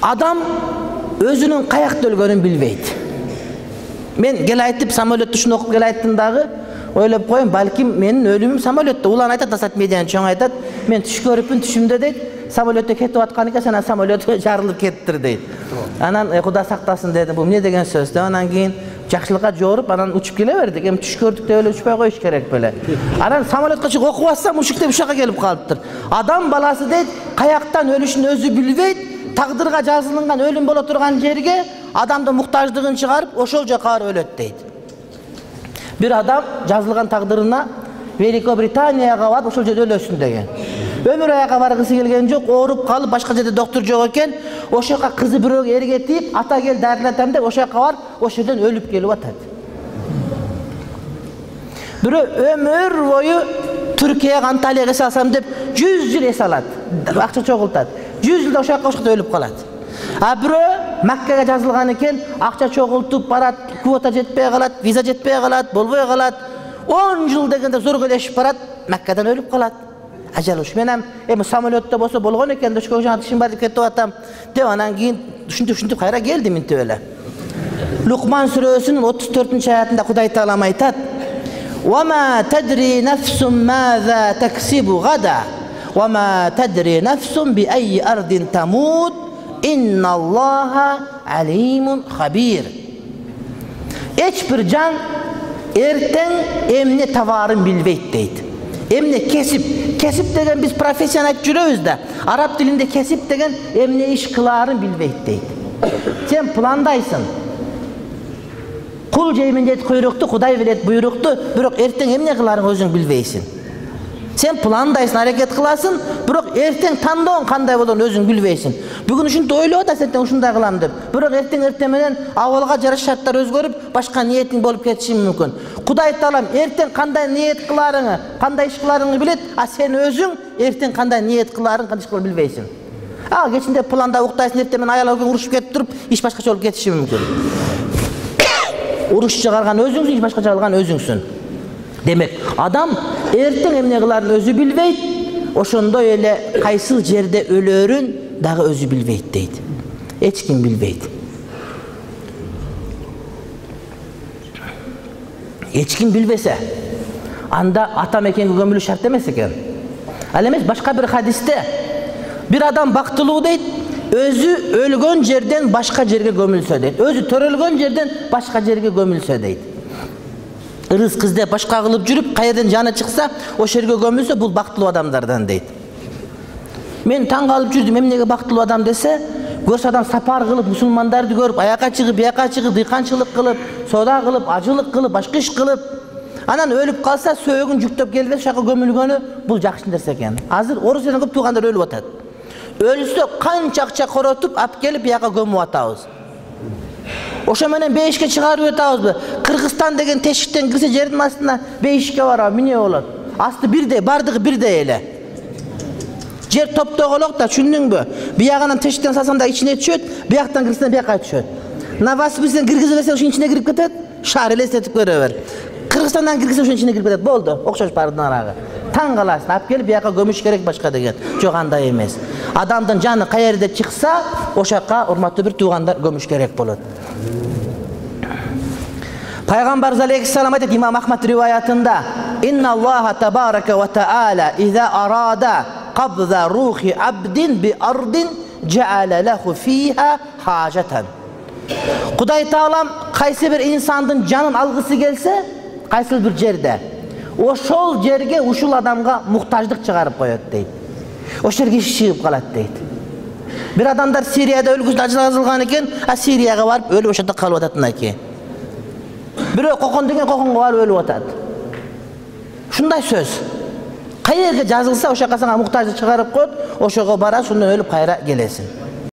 Adam özünün kayakta ölgönün bilbeydi. Men gel aytып самолетті шуны окуп gel ayттым дагы, ойлоп коем, балким менин өлүмүм самолетте. Улан айтат, Асат медианы чоң айтат, мен түш көрүпмүн, түшүмдө дейт, самолетте кетип аткан экен, сен самолет жарылып кеттир дейт. Анан Кудай сактасын дедим, бул эмне деген сөз? Анан кийин жакшылыкка жооруп, анан учуп келе бердик. Эми түш көрдүк деп эле учпай коюш керек беле. Анан самолетке чыгып окуп атсам, ушук деп ушака келип калыптыр. Адам баласы дейт, каяктан өлүшүн өзү билбейт, тагдырга жазылган өлүм боло турган жерге адамдын муктаждыгын чыгарып, ошол жака барып өлөт дейт. Bir adam жазылган тагдырына Великобританияга барып, ошол жерде өлөсүн деген. Өмүр аяга баргысы келген жок, ооруп калып, башка жерде доктор жок экен, ошол жака кызы бирөөгө эргетип, ата кел дарылатам деп, ошол жака барып, ошол жерден өлүп келип атат. Бирөө өмүр бою Түркияга, Анталияга эс алсам деп 100 жыл эс алат, акча чогултат. 100 жылда ошол жака өлүп калат. А бирөө Маккага жазылган экен, акча чогултуп барат, квота жетпей калат, виза жетпей калат, болбой калат. 10 жыл дегенде зор келешип барат, Маккадан өлүп калат. Ажал уш. Мен эми самолетте болсо болгон экен, ошого жаңа тишим бар деп кетип атам деп, анан кийин ушинтип кайра келдим интип эле. Лукман сүрөсүнүн 34-аятында Кудай Таалам айтат: "Ва ма тадри нафсун маза таксибу гада, ва ма тадри нафсун би айи ардин тамут, инналлаха алимун хабир." Эч бир жан эртең эмне табарын билбейт дейт. Эмне кесип деген биз профессияны айтып жүрөбүз да. Араб тилинде кесип деген эмне иш кылаарын билбейт дейт. Сен пландайсың. Кул жеймин дейт куйрукту, Кудай берет буйрукту, бирок эртең эмне кыларын өзүң билбейсиң. Сен пландайсың, аракет кыласың, бирок эртең тандоон кандай болоорун өзүң билбейсиң. Бүгүн ушинтип ойлоп атасың, эртең ушундай кылам деп. Бирок эртең менен абалга жараша шарттар өзгөрүп, башка ниетиң болуп кетиши мүмкүн. Кудай Таалам эртең кандай ниет кыларыңы, кандай иш кыларыңы билет, а сен өзүң эртең кандай ниет кыларың, кандай иш кыларыңы билбейсиң. Кечинде планда уктайсың, эртең менен аял өгөң урушуп кетип туруп, иш башкача болуп кетиши мүмкүн. Уруш чыгарган өзүңсүң, иш башкача кылган өзүңсүң. Демек, адам эртең эмне кыларын өзү билбейт, ошондой эле кайсыл жерде өлөрүн дагы өзү билбейт дейт. Эч ким билбейт. Эч ким билбесе, анда ата мекенге көмүлүү шарт эмес экен. Ал эмес, башка бир хадисте бир адам бактылуу дейт, өзү өлгөн жерден башка жерге көмүлсө дейт. Өзү төрөлгөн жерден башка жерге көмүлсө дейт. Рызык издеп башка кылып жүрүп, кайерден жаны чыкса, ошол жерге көмүлсө, бул бактылуу адамдардан дейт. Мен таң калып жүрдүм, эмнеге бактылуу адам десе, көрсө адам сапар кылып, мусулмандарды көрүп, аяка чыгып, бияка чыгып, дыйканчылык кылып, соода кылып, ажылык кылып, башка иш кылып, анан өлүп калса, сөөгүн жүктөп келбей ошака көмүлгөнү бул жакшы нерсе экен. Азыр Орусиядан көп туугандар өлүп атат. Өлсө канча акча коротуп, алып келип бияка көмүп атабыз. Ошо менен бейишке чыгарып атабызбы? Кыргызстан деген тешиктен кирсе жердин астына бейишке барабы, эмне болот? Асты бирдей, бардыгы бирдей эле. Жер топтогулук да, түшүндүңбү? Биягынан тешиктен салсаң да ичине түшөт, бияктан кирсең бияка түшөт. Новосибирскиден киргизип берсең ошонун ичине кирип кетет, шаар элестетип көрө бер. Кыргызстандан киргизсең ошонун ичине кирип кетет, болду, окшош бардын арагы. Таң каласың, алып келип бияка көмүш керек башка деген. Жок, андай эмес. Адамдын жаны каерде чыкса, ошака урматтуу бир туугандар көмүш керек болот. Пайгамбарыбыз алейхиссалам айтат, Имам Ахмад риваятында: "Инналлаха табарака ва таала иза арада qabza ruhi abdin bi ardin ja'ala lahu fiha hajatan." Кудай Таалам кайсы бир инсандын жанын алгысы келсе, кайсы бир жерде, ошол жерге ушул адамга муктаждык чыгарып коет дейт. Ошол жерге чыгып калат дейт. Бир адамдар Сирияда өлгүсүн ажыралган экен, а Сирияга барып өлүп ошондо калып атат мынакей. Бирөө кокон деген коконго барып өлүп атат. Ушундай сөз. Кайерге жазылса, ошо жака сага муктаждык чыгарып коет, ошого барасың, өлүп кайра келесиң.